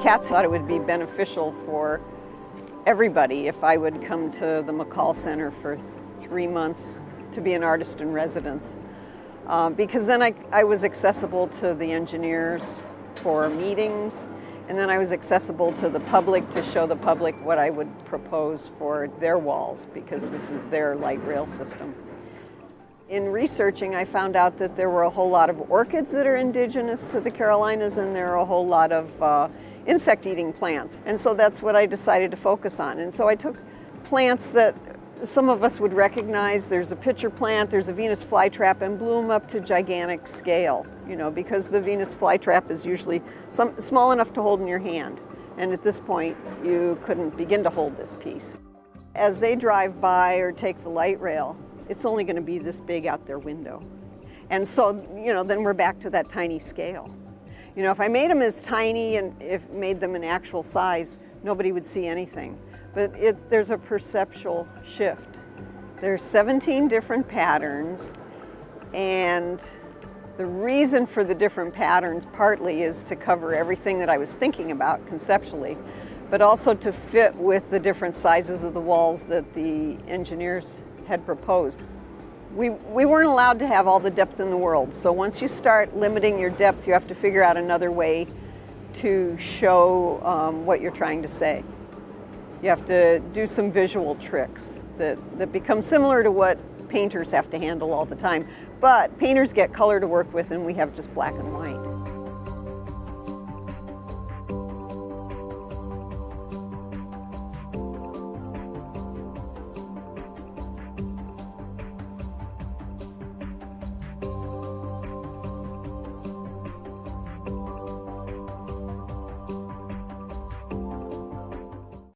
cats thought it would be beneficial for everybody if I would come to the McCall Center for 3 months to be an artist in residence. Because then I was accessible to the engineers for meetings, and then I was accessible to the public to show the public what I would propose for their walls, because this is their light rail system. In researching, I found out that there were a whole lot of orchids that are indigenous to the Carolinas, and there are a whole lot of insect-eating plants. And so that's what I decided to focus on. And so I took plants that some of us would recognize. There's a pitcher plant, there's a Venus flytrap, and blew them up to gigantic scale, because the Venus flytrap is usually small enough to hold in your hand. And at this point, you couldn't begin to hold this piece. As they drive by or take the light rail, it's only going to be this big out their window. And so, then we're back to that tiny scale. If I made them as tiny and if made them an actual size, nobody would see anything. But there's a perceptual shift. There's 17 different patterns, and the reason for the different patterns partly is to cover everything that I was thinking about conceptually, but also to fit with the different sizes of the walls that the engineers had proposed. We weren't allowed to have all the depth in the world, so once you start limiting your depth, you have to figure out another way to show what you're trying to say. You have to do some visual tricks that become similar to what painters have to handle all the time. But painters get color to work with, and we have just black and white.